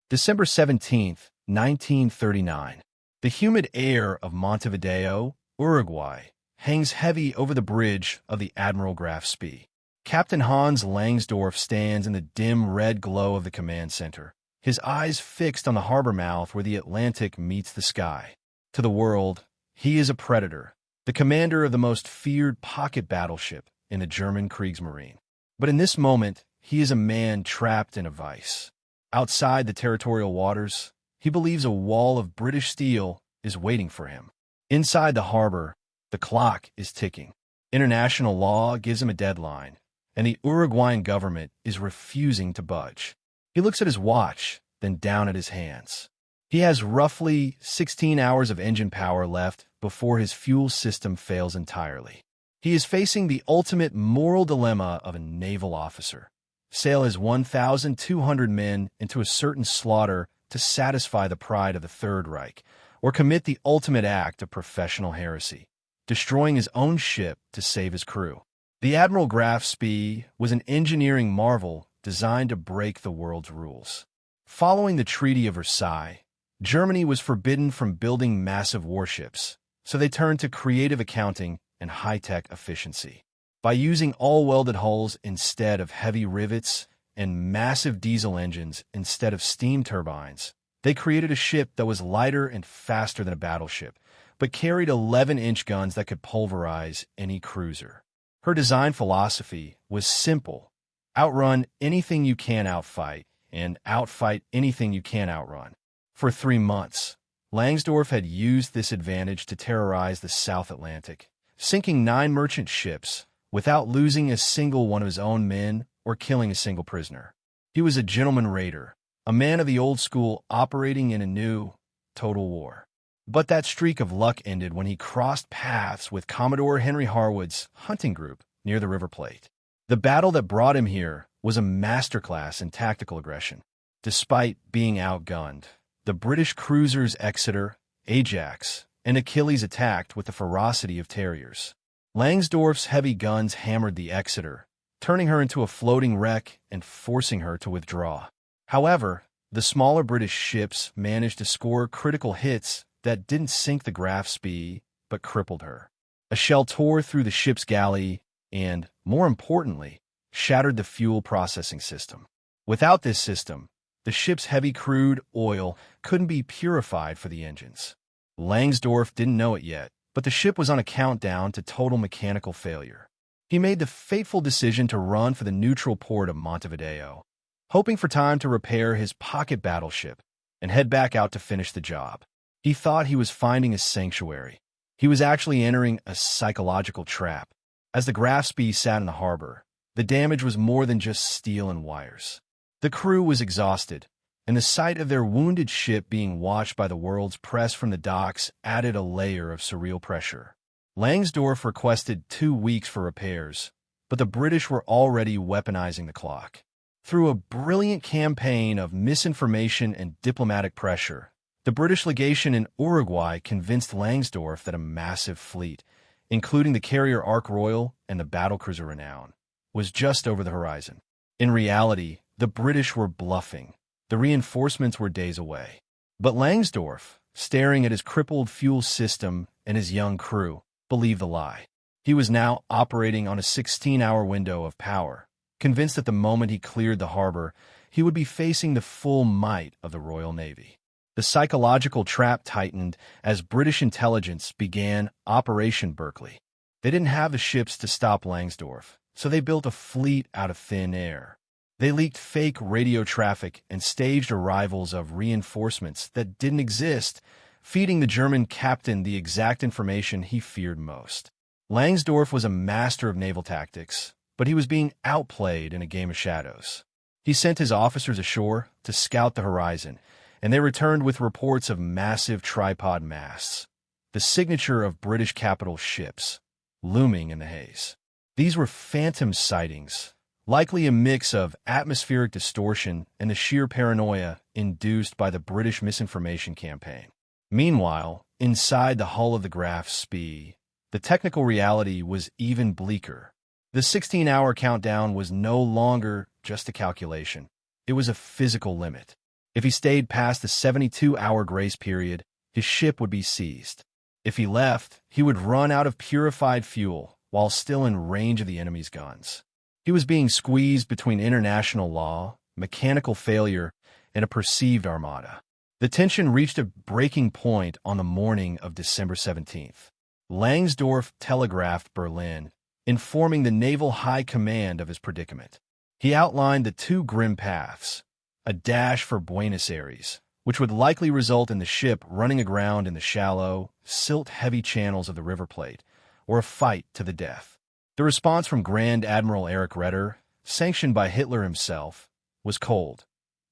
December 17th, 1939. The humid air of Montevideo, Uruguay, hangs heavy over the bridge of the Admiral Graf Spee. Captain Hans Langsdorff stands in the dim red glow of the command center, his eyes fixed on the harbor mouth where the Atlantic meets the sky. To the world, he is a predator, the commander of the most feared pocket battleship in the German Kriegsmarine. But in this moment, he is a man trapped in a vice. Outside the territorial waters, he believes a wall of British steel is waiting for him. Inside the harbor, the clock is ticking. International law gives him a deadline, and the Uruguayan government is refusing to budge. He looks at his watch, then down at his hands. He has roughly 16 hours of engine power left before his fuel system fails entirely. He is facing the ultimate moral dilemma of a naval officer: sail his 1,200 men into a certain slaughter to satisfy the pride of the Third Reich, or commit the ultimate act of professional heresy, destroying his own ship to save his crew. The Admiral Graf Spee was an engineering marvel designed to break the world's rules. Following the Treaty of Versailles, Germany was forbidden from building massive warships, so they turned to creative accounting and high-tech efficiency. By using all-welded hulls instead of heavy rivets and massive diesel engines instead of steam turbines, they created a ship that was lighter and faster than a battleship, but carried 11-inch guns that could pulverize any cruiser. Her design philosophy was simple: outrun anything you can outfight, and outfight anything you can outrun. For 3 months, Langsdorff had used this advantage to terrorize the South Atlantic, sinking 9 merchant ships without losing a single one of his own men or killing a single prisoner. He was a gentleman raider, a man of the old school operating in a new, total war. But that streak of luck ended when he crossed paths with Commodore Henry Harwood's hunting group near the River Plate. The battle that brought him here was a masterclass in tactical aggression. Despite being outgunned, the British cruisers Exeter, Ajax, and Achilles attacked with the ferocity of terriers. Langsdorff's heavy guns hammered the Exeter, turning her into a floating wreck and forcing her to withdraw. However, the smaller British ships managed to score critical hits that didn't sink the Graf Spee, but crippled her. A shell tore through the ship's galley and, more importantly, shattered the fuel processing system. Without this system, the ship's heavy crude oil couldn't be purified for the engines. Langsdorff didn't know it yet, but the ship was on a countdown to total mechanical failure. He made the fateful decision to run for the neutral port of Montevideo, hoping for time to repair his pocket battleship and head back out to finish the job. He thought he was finding a sanctuary. He was actually entering a psychological trap. As the Graf Spee sat in the harbor, the damage was more than just steel and wires. The crew was exhausted, and the sight of their wounded ship being watched by the world's press from the docks added a layer of surreal pressure. Langsdorff requested 2 weeks for repairs, but the British were already weaponizing the clock. Through a brilliant campaign of misinformation and diplomatic pressure, the British legation in Uruguay convinced Langsdorff that a massive fleet, including the carrier Ark Royal and the battlecruiser Renown, was just over the horizon. In reality, the British were bluffing. The reinforcements were days away. But Langsdorff, staring at his crippled fuel system and his young crew, believed the lie. He was now operating on a 16-hour window of power, convinced that the moment he cleared the harbor, he would be facing the full might of the Royal Navy. The psychological trap tightened as British intelligence began Operation Berkeley. They didn't have the ships to stop Langsdorff, so they built a fleet out of thin air. They leaked fake radio traffic and staged arrivals of reinforcements that didn't exist, feeding the German captain the exact information he feared most. Langsdorff was a master of naval tactics, but he was being outplayed in a game of shadows. He sent his officers ashore to scout the horizon, and they returned with reports of massive tripod masts, the signature of British capital ships, looming in the haze. These were phantom sightings, likely a mix of atmospheric distortion and the sheer paranoia induced by the British misinformation campaign. Meanwhile, inside the hull of the Graf Spee, the technical reality was even bleaker. The 16-hour countdown was no longer just a calculation. It was a physical limit. If he stayed past the 72-hour grace period, his ship would be seized. If he left, he would run out of purified fuel while still in range of the enemy's guns. He was being squeezed between international law, mechanical failure, and a perceived armada. The tension reached a breaking point on the morning of December 17th. Langsdorff telegraphed Berlin, informing the Naval High Command of his predicament. He outlined the two grim paths: a dash for Buenos Aires, which would likely result in the ship running aground in the shallow, silt-heavy channels of the River Plate, or a fight to the death. The response from Grand Admiral Erich Raeder, sanctioned by Hitler himself, was cold.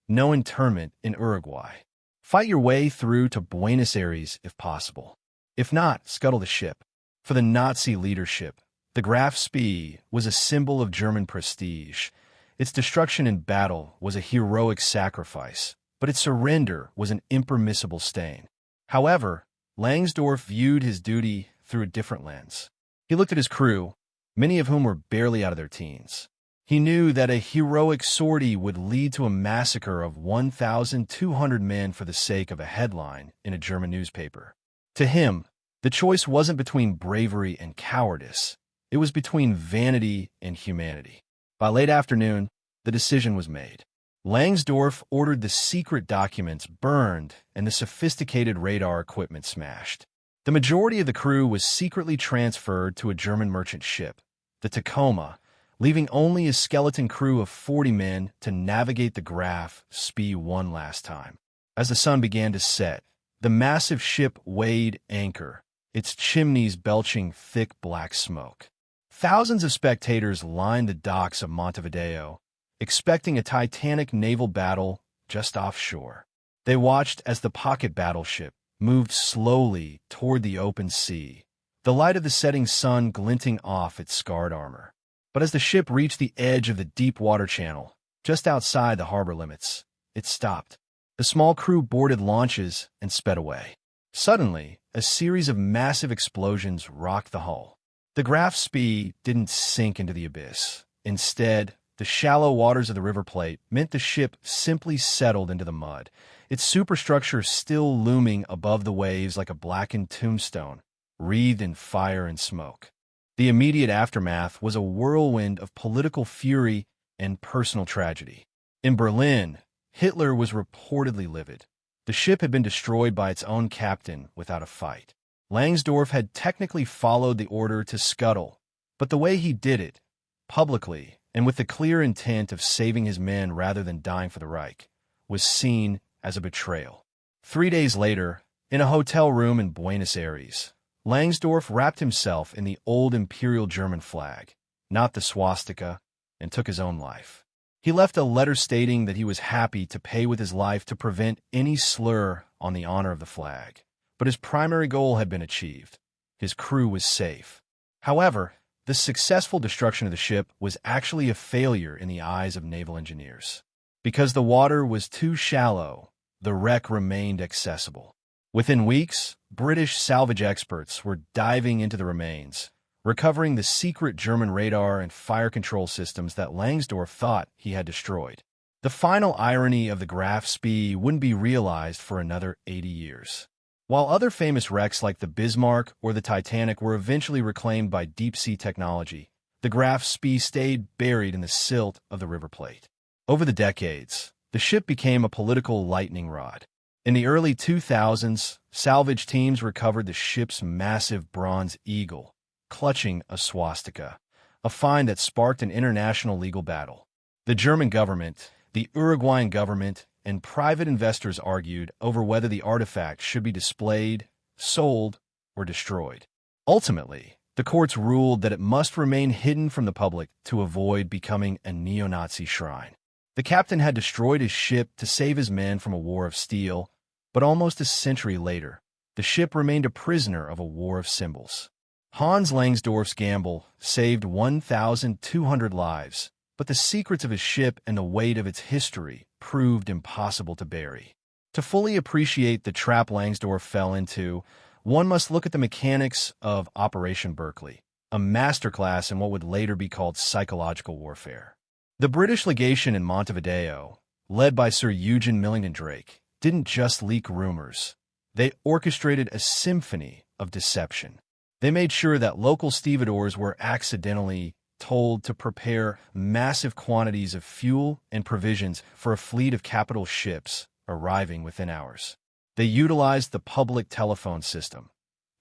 No internment in Uruguay. Fight your way through to Buenos Aires if possible. If not, scuttle the ship. For the Nazi leadership, the Graf Spee was a symbol of German prestige. Its destruction in battle was a heroic sacrifice, but its surrender was an impermissible stain. However, Langsdorff viewed his duty through a different lens. He looked at his crew, many of whom were barely out of their teens. He knew that a heroic sortie would lead to a massacre of 1,200 men for the sake of a headline in a German newspaper. To him, the choice wasn't between bravery and cowardice. It was between vanity and humanity. By late afternoon, the decision was made. Langsdorff ordered the secret documents burned and the sophisticated radar equipment smashed. The majority of the crew was secretly transferred to a German merchant ship, the Tacoma, leaving only a skeleton crew of 40 men to navigate the Graf Spee one last time. As the sun began to set, the massive ship weighed anchor, its chimneys belching thick black smoke. Thousands of spectators lined the docks of Montevideo, expecting a titanic naval battle just offshore. They watched as the pocket battleship moved slowly toward the open sea, the light of the setting sun glinting off its scarred armor. But as the ship reached the edge of the deep water channel, just outside the harbor limits, it stopped. The small crew boarded launches and sped away. Suddenly, a series of massive explosions rocked the hull. The Graf Spee didn't sink into the abyss. Instead, the shallow waters of the River Plate meant the ship simply settled into the mud, its superstructure still looming above the waves like a blackened tombstone, wreathed in fire and smoke. The immediate aftermath was a whirlwind of political fury and personal tragedy. In Berlin, Hitler was reportedly livid. The ship had been destroyed by its own captain without a fight. Langsdorff had technically followed the order to scuttle, but the way he did it, publicly and with the clear intent of saving his men rather than dying for the Reich, was seen as a betrayal. 3 days later, in a hotel room in Buenos Aires, Langsdorff wrapped himself in the old Imperial German flag, not the swastika, and took his own life. He left a letter stating that he was happy to pay with his life to prevent any slur on the honor of the flag. But his primary goal had been achieved. His crew was safe. However, the successful destruction of the ship was actually a failure in the eyes of naval engineers. Because the water was too shallow, the wreck remained accessible. Within weeks, British salvage experts were diving into the remains, recovering the secret German radar and fire control systems that Langsdorff thought he had destroyed. The final irony of the Graf Spee wouldn't be realized for another 80 years. While other famous wrecks like the Bismarck or the Titanic were eventually reclaimed by deep-sea technology, the Graf Spee stayed buried in the silt of the River Plate. Over the decades, the ship became a political lightning rod. In the early 2000s, salvage teams recovered the ship's massive bronze eagle, clutching a swastika, a find that sparked an international legal battle. The German government, the Uruguayan government, and private investors argued over whether the artifact should be displayed, sold, or destroyed. Ultimately, the courts ruled that it must remain hidden from the public to avoid becoming a neo-Nazi shrine. The captain had destroyed his ship to save his men from a war of steel, but almost a century later, the ship remained a prisoner of a war of symbols. Hans Langsdorff's gamble saved 1,200 lives, but the secrets of his ship and the weight of its history proved impossible to bury. To fully appreciate the trap Langsdorff fell into, one must look at the mechanics of Operation Berkeley, a masterclass in what would later be called psychological warfare. The British legation in Montevideo, led by Sir Eugene Millington Drake, didn't just leak rumors. They orchestrated a symphony of deception. They made sure that local stevedores were accidentally told to prepare massive quantities of fuel and provisions for a fleet of capital ships arriving within hours. They utilized the public telephone system,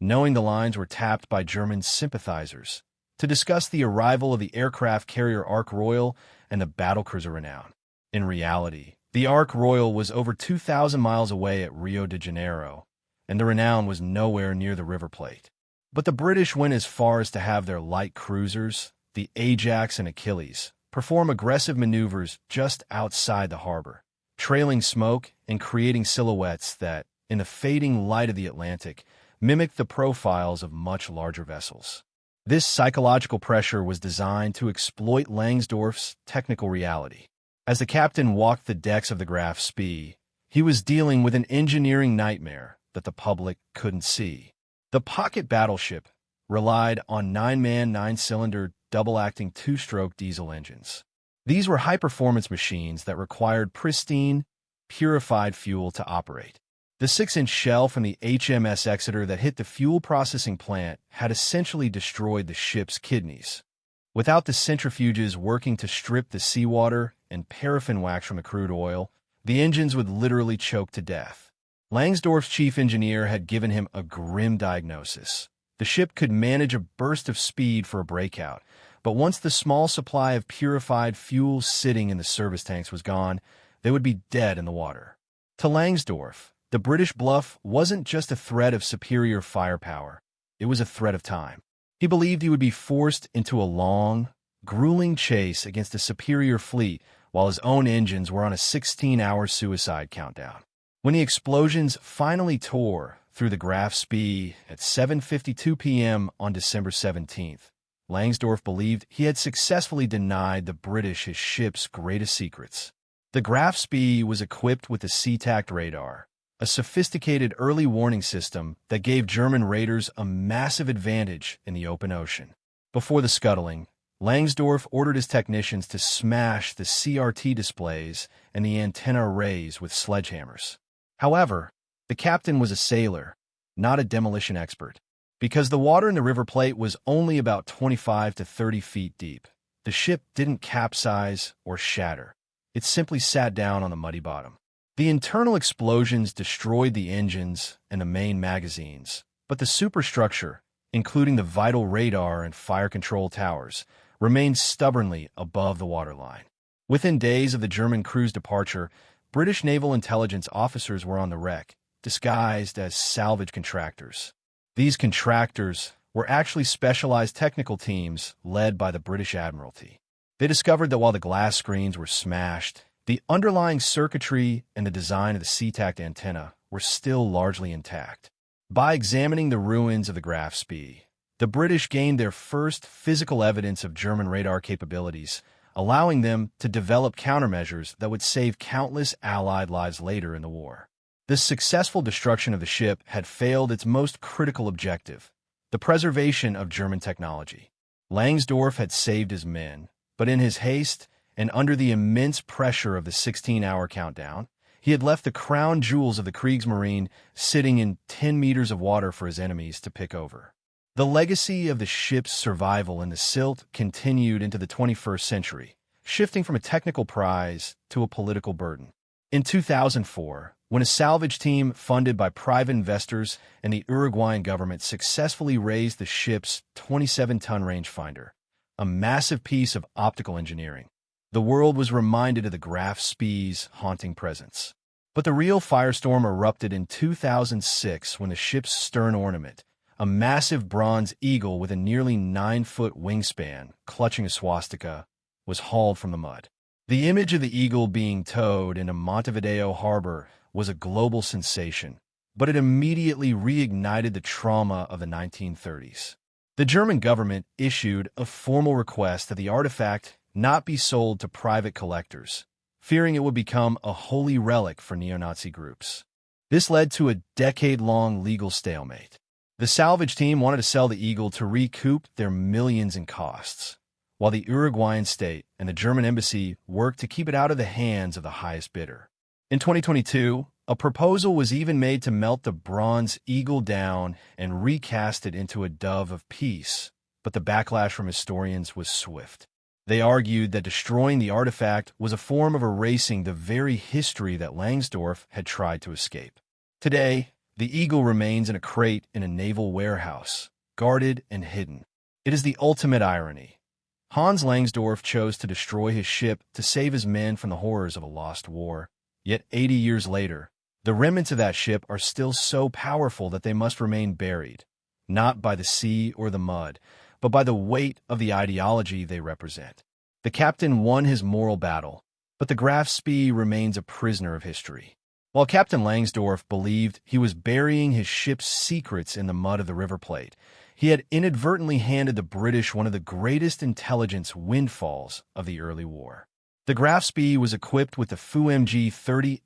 knowing the lines were tapped by German sympathizers, to discuss the arrival of the aircraft carrier Ark Royal and the battlecruiser Renown. In reality, the Ark Royal was over 2,000 miles away at Rio de Janeiro, and the Renown was nowhere near the River Plate. But the British went as far as to have their light cruisers, the Ajax and Achilles, perform aggressive maneuvers just outside the harbor, trailing smoke and creating silhouettes that, in the fading light of the Atlantic, mimicked the profiles of much larger vessels. This psychological pressure was designed to exploit Langsdorff's technical reality. As the captain walked the decks of the Graf Spee, he was dealing with an engineering nightmare that the public couldn't see. The pocket battleship relied on 9-man, 9-cylinder, double-acting two-stroke diesel engines. These were high-performance machines that required pristine, purified fuel to operate. The 6-inch shell from the HMS Exeter that hit the fuel processing plant had essentially destroyed the ship's kidneys. Without the centrifuges working to strip the seawater and paraffin wax from the crude oil, the engines would literally choke to death. Langsdorff's chief engineer had given him a grim diagnosis. The ship could manage a burst of speed for a breakout, but once the small supply of purified fuel sitting in the service tanks was gone, they would be dead in the water. To Langsdorff, the British bluff wasn't just a threat of superior firepower, it was a threat of time. He believed he would be forced into a long, grueling chase against a superior fleet while his own engines were on a 16-hour suicide countdown. When the explosions finally tore through the Graf Spee at 7:52 p.m. on December 17th, Langsdorff believed he had successfully denied the British his ship's greatest secrets. The Graf Spee was equipped with a SeaTac radar, a sophisticated early warning system that gave German raiders a massive advantage in the open ocean. Before the scuttling, Langsdorff ordered his technicians to smash the CRT displays and the antenna arrays with sledgehammers. However, the captain was a sailor, not a demolition expert. Because the water in the River Plate was only about 25 to 30 feet deep, the ship didn't capsize or shatter. It simply sat down on the muddy bottom. The internal explosions destroyed the engines and the main magazines, but the superstructure, including the vital radar and fire control towers, remained stubbornly above the waterline. Within days of the German crew's departure, British naval intelligence officers were on the wreck, disguised as salvage contractors. These contractors were actually specialized technical teams led by the British Admiralty. They discovered that while the glass screens were smashed, the underlying circuitry and the design of the SeaTac antenna were still largely intact. By examining the ruins of the Graf Spee, the British gained their first physical evidence of German radar capabilities, allowing them to develop countermeasures that would save countless Allied lives later in the war. This successful destruction of the ship had failed its most critical objective, the preservation of German technology. Langsdorff had saved his men, but in his haste and under the immense pressure of the 16-hour countdown, he had left the crown jewels of the Kriegsmarine sitting in 10 meters of water for his enemies to pick over. The legacy of the ship's survival in the silt continued into the 21st century, shifting from a technical prize to a political burden. In 2004, when a salvage team funded by private investors and the Uruguayan government successfully raised the ship's 27-ton rangefinder, a massive piece of optical engineering, the world was reminded of the Graf Spee's haunting presence. But the real firestorm erupted in 2006 when the ship's stern ornament, a massive bronze eagle with a nearly 9-foot wingspan clutching a swastika, was hauled from the mud. The image of the eagle being towed into Montevideo harbor was a global sensation, but it immediately reignited the trauma of the 1930s. The German government issued a formal request that the artifact not be sold to private collectors, fearing it would become a holy relic for neo-Nazi groups. This led to a decade-long legal stalemate. The salvage team wanted to sell the eagle to recoup their millions in costs, while the Uruguayan state and the German embassy worked to keep it out of the hands of the highest bidder. In 2022, a proposal was even made to melt the bronze eagle down and recast it into a dove of peace, but the backlash from historians was swift. They argued that destroying the artifact was a form of erasing the very history that Langsdorff had tried to escape. Today, the eagle remains in a crate in a naval warehouse, guarded and hidden. It is the ultimate irony. Hans Langsdorff chose to destroy his ship to save his men from the horrors of a lost war. Yet 80 years later, the remnants of that ship are still so powerful that they must remain buried, not by the sea or the mud, but by the weight of the ideology they represent. The captain won his moral battle, but the Graf Spee remains a prisoner of history. While Captain Langsdorff believed he was burying his ship's secrets in the mud of the River Plate, he had inadvertently handed the British one of the greatest intelligence windfalls of the early war. The Graf Spee was equipped with the FUMG-38G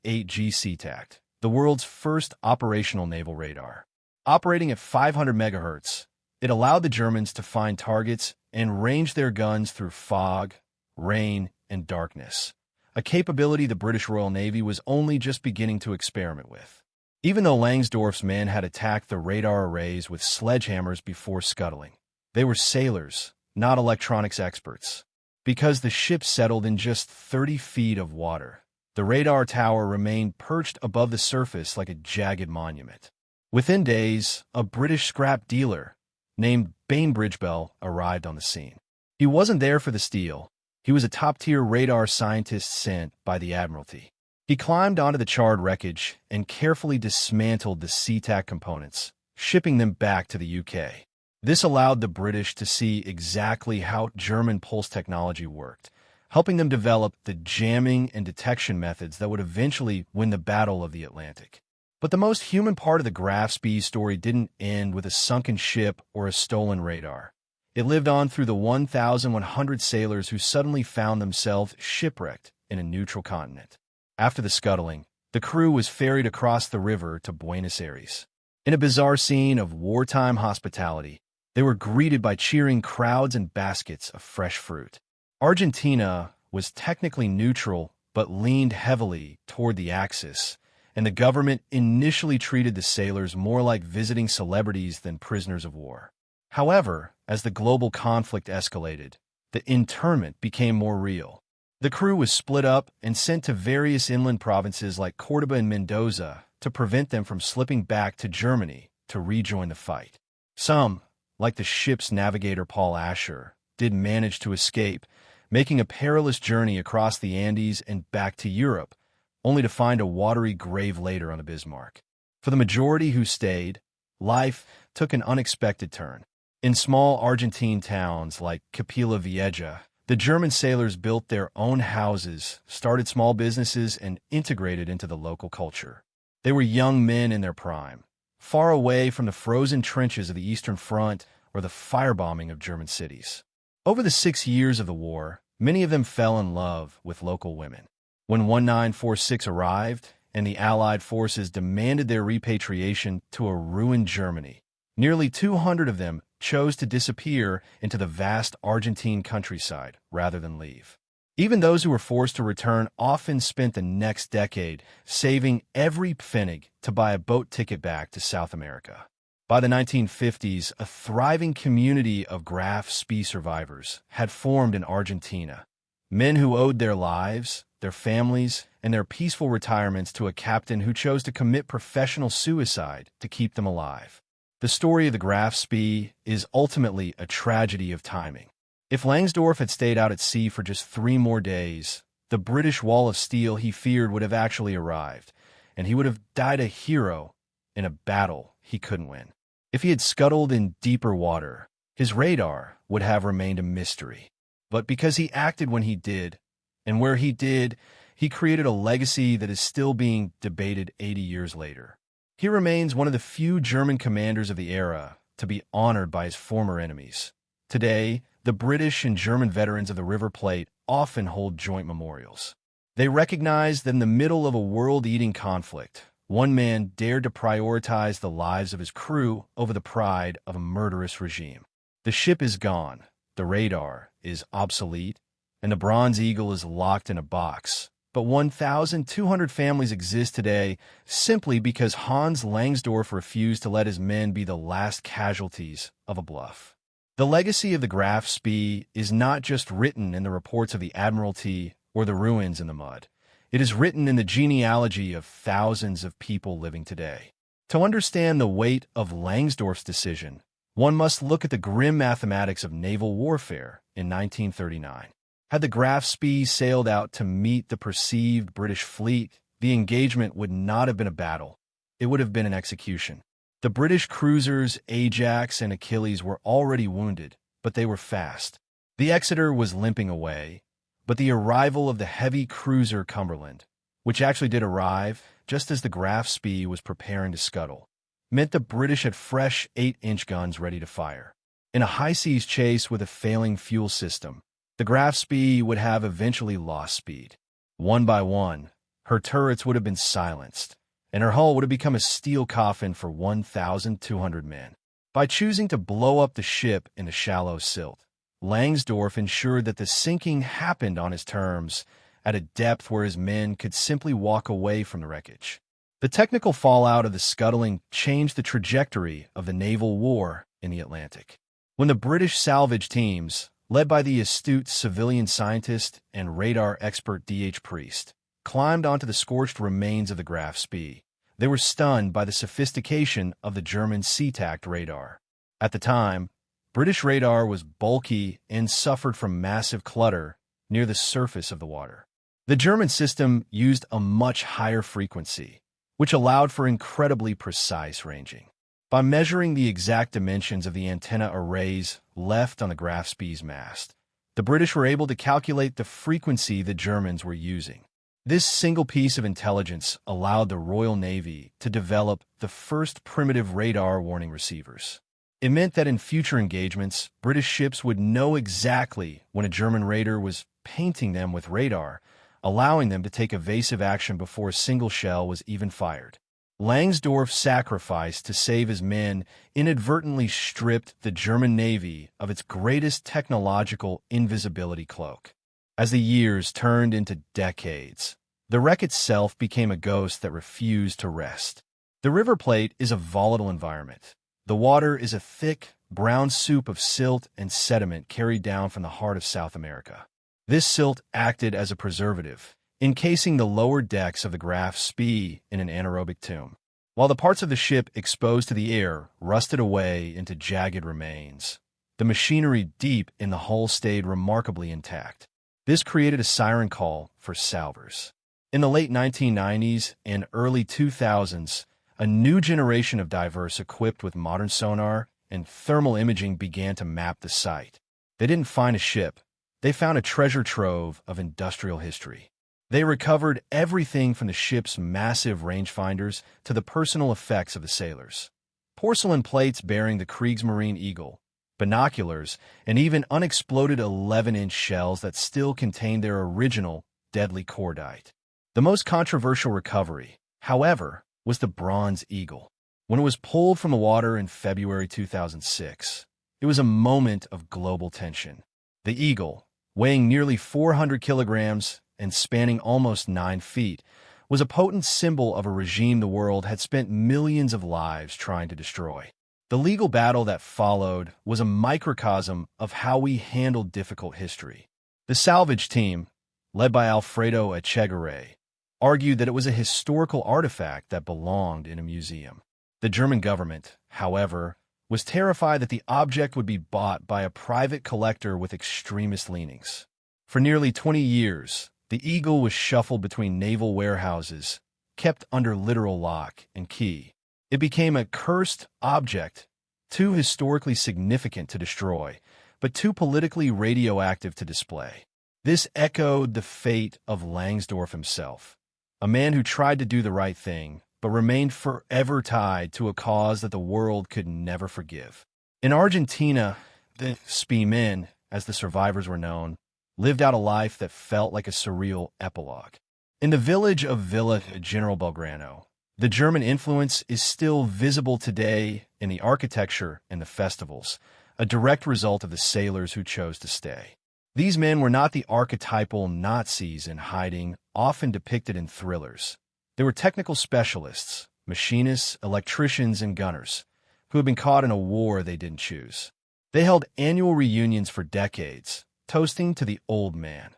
SeaTac, the world's first operational naval radar. Operating at 500 MHz, it allowed the Germans to find targets and range their guns through fog, rain, and darkness, a capability the British Royal Navy was only just beginning to experiment with. Even though Langsdorff's men had attacked the radar arrays with sledgehammers before scuttling, they were sailors, not electronics experts. Because the ship settled in just 30 feet of water, the radar tower remained perched above the surface like a jagged monument. Within days, a British scrap dealer named Bainbridge Bell arrived on the scene. He wasn't there for the steel. He was a top-tier radar scientist sent by the Admiralty. He climbed onto the charred wreckage and carefully dismantled the SeaTac components, shipping them back to the UK. This allowed the British to see exactly how German pulse technology worked, helping them develop the jamming and detection methods that would eventually win the Battle of the Atlantic. But the most human part of the Graf Spee story didn't end with a sunken ship or a stolen radar. It lived on through the 1,100 sailors who suddenly found themselves shipwrecked in a neutral continent. After the scuttling, the crew was ferried across the river to Buenos Aires. In a bizarre scene of wartime hospitality, they were greeted by cheering crowds and baskets of fresh fruit. Argentina was technically neutral but leaned heavily toward the Axis, and the government initially treated the sailors more like visiting celebrities than prisoners of war. However, as the global conflict escalated, the internment became more real. The crew was split up and sent to various inland provinces like Córdoba and Mendoza to prevent them from slipping back to Germany to rejoin the fight. Some, like the ship's navigator Paul Asher, did manage to escape, making a perilous journey across the Andes and back to Europe, only to find a watery grave later on the Bismarck. For the majority who stayed, life took an unexpected turn. In small Argentine towns like Capilla Vieja, the German sailors built their own houses, started small businesses, and integrated into the local culture. They were young men in their prime, far away from the frozen trenches of the Eastern Front or the firebombing of German cities. Over the 6 years of the war, many of them fell in love with local women. When 1946 arrived and the Allied forces demanded their repatriation to a ruined Germany, nearly 200 of them chose to disappear into the vast Argentine countryside rather than leave. Even those who were forced to return often spent the next decade saving every pfennig to buy a boat ticket back to South America. By the 1950s, a thriving community of Graf Spee survivors had formed in Argentina, men who owed their lives, their families, and their peaceful retirements to a captain who chose to commit professional suicide to keep them alive. The story of the Graf Spee is ultimately a tragedy of timing. If Langsdorff had stayed out at sea for just 3 more days, the British wall of steel he feared would have actually arrived, and he would have died a hero in a battle he couldn't win. If he had scuttled in deeper water, his radar would have remained a mystery. But because he acted when he did, and where he did, he created a legacy that is still being debated 80 years later. He remains one of the few German commanders of the era to be honored by his former enemies. Today, the British and German veterans of the River Plate often hold joint memorials. They recognize that in the middle of a world-eating conflict, one man dared to prioritize the lives of his crew over the pride of a murderous regime. The ship is gone, the radar, is obsolete, and the Bronze Eagle is locked in a box. But 1,200 families exist today simply because Hans Langsdorff refused to let his men be the last casualties of a bluff. The legacy of the Graf Spee is not just written in the reports of the Admiralty or the ruins in the mud. It is written in the genealogy of thousands of people living today. To understand the weight of Langsdorff's decision, one must look at the grim mathematics of naval warfare in 1939. Had the Graf Spee sailed out to meet the perceived British fleet, the engagement would not have been a battle. It would have been an execution. The British cruisers Ajax and Achilles were already wounded, but they were fast. The Exeter was limping away, but the arrival of the heavy cruiser Cumberland, which actually did arrive just as the Graf Spee was preparing to scuttle, meant the British had fresh 8-inch guns ready to fire. In a high-seas chase with a failing fuel system, the Graf Spee would have eventually lost speed. One by one, her turrets would have been silenced, and her hull would have become a steel coffin for 1,200 men. By choosing to blow up the ship in the shallow silt, Langsdorff ensured that the sinking happened on his terms, at a depth where his men could simply walk away from the wreckage. The technical fallout of the scuttling changed the trajectory of the naval war in the Atlantic. When the British salvage teams, led by the astute civilian scientist and radar expert D.H. Priest, climbed onto the scorched remains of the Graf Spee, they were stunned by the sophistication of the German SeaTac radar. At the time, British radar was bulky and suffered from massive clutter near the surface of the water. The German system used a much higher frequency, which allowed for incredibly precise ranging. By measuring the exact dimensions of the antenna arrays left on the Graf Spee's mast, the British were able to calculate the frequency the Germans were using. This single piece of intelligence allowed the Royal Navy to develop the first primitive radar warning receivers. It meant that in future engagements, British ships would know exactly when a German raider was painting them with radar, allowing them to take evasive action before a single shell was even fired. Langsdorff's sacrifice to save his men inadvertently stripped the German Navy of its greatest technological invisibility cloak. As the years turned into decades, the wreck itself became a ghost that refused to rest. The River Plate is a volatile environment. The water is a thick, brown soup of silt and sediment carried down from the heart of South America. This silt acted as a preservative, encasing the lower decks of the Graf Spee in an anaerobic tomb, while the parts of the ship exposed to the air rusted away into jagged remains. The machinery deep in the hull stayed remarkably intact. This created a siren call for salvers. In the late 1990s and early 2000s, a new generation of divers equipped with modern sonar and thermal imaging began to map the site. They didn't find a ship. They found a treasure trove of industrial history. They recovered everything from the ship's massive rangefinders to the personal effects of the sailors. Porcelain plates bearing the Kriegsmarine eagle, binoculars, and even unexploded 11-inch shells that still contained their original deadly cordite. The most controversial recovery, however, was the Bronze Eagle. When it was pulled from the water in February 2006, it was a moment of global tension. The Eagle, weighing nearly 400 kilograms and spanning almost 9 feet, was a potent symbol of a regime the world had spent millions of lives trying to destroy. The legal battle that followed was a microcosm of how we handled difficult history. The salvage team, led by Alfredo Echegaray, argued that it was a historical artifact that belonged in a museum. The German government, however, was terrified that the object would be bought by a private collector with extremist leanings. For nearly 20 years, the Eagle was shuffled between naval warehouses, kept under literal lock and key. It became a cursed object, too historically significant to destroy, but too politically radioactive to display. This echoed the fate of Langsdorff himself, a man who tried to do the right thing, but remained forever tied to a cause that the world could never forgive. In Argentina, the Spee men, as the survivors were known, lived out a life that felt like a surreal epilogue. In the village of Villa General Belgrano, the German influence is still visible today in the architecture and the festivals, a direct result of the sailors who chose to stay. These men were not the archetypal Nazis in hiding, often depicted in thrillers. They were technical specialists, machinists, electricians, and gunners, who had been caught in a war they didn't choose. They held annual reunions for decades, toasting to the old man,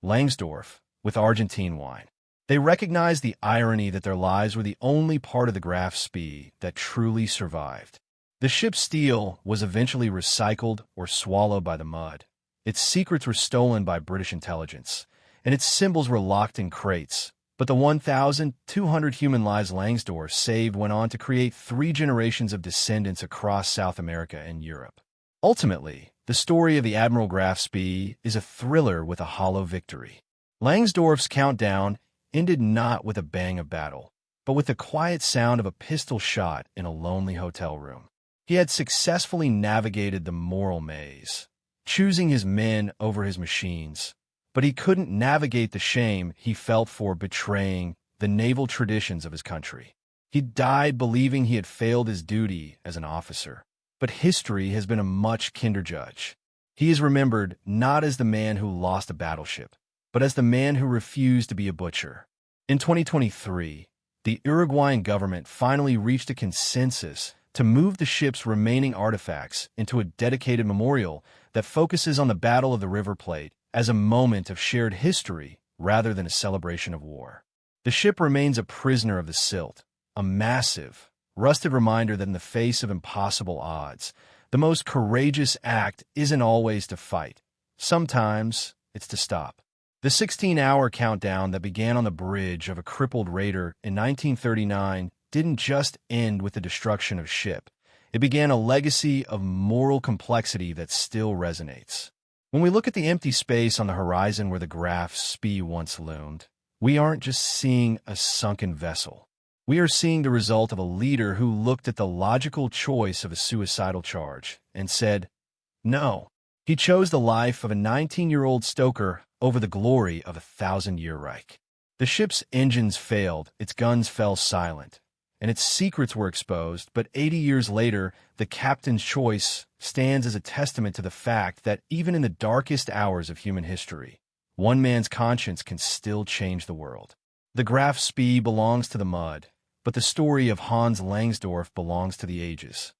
Langsdorff, with Argentine wine. They recognized the irony that their lives were the only part of the Graf Spee that truly survived. The ship's steel was eventually recycled or swallowed by the mud. Its secrets were stolen by British intelligence, and its symbols were locked in crates. But the 1,200 human lives Langsdorff saved went on to create 3 generations of descendants across South America and Europe. Ultimately, the story of the Admiral Graf Spee is a thriller with a hollow victory. Langsdorff's countdown ended not with a bang of battle, but with the quiet sound of a pistol shot in a lonely hotel room. He had successfully navigated the moral maze, choosing his men over his machines, but he couldn't navigate the shame he felt for betraying the naval traditions of his country. He died believing he had failed his duty as an officer, but history has been a much kinder judge. He is remembered not as the man who lost a battleship, but as the man who refused to be a butcher. In 2023, the Uruguayan government finally reached a consensus to move the ship's remaining artifacts into a dedicated memorial that focuses on the Battle of the River Plate as a moment of shared history rather than a celebration of war. The ship remains a prisoner of the silt, a massive, rusted reminder that in the face of impossible odds, the most courageous act isn't always to fight. Sometimes it's to stop. The 16-hour countdown that began on the bridge of a crippled raider in 1939 didn't just end with the destruction of ship. It began a legacy of moral complexity that still resonates. When we look at the empty space on the horizon where the Graf Spee once loomed, we aren't just seeing a sunken vessel. We are seeing the result of a leader who looked at the logical choice of a suicidal charge and said, no. He chose the life of a 19-year-old stoker over the glory of a 1,000-year Reich. The ship's engines failed, its guns fell silent, and its secrets were exposed, but 80 years later, the captain's choice stands as a testament to the fact that even in the darkest hours of human history, one man's conscience can still change the world. The Graf Spee belongs to the mud, but the story of Hans Langsdorff belongs to the ages.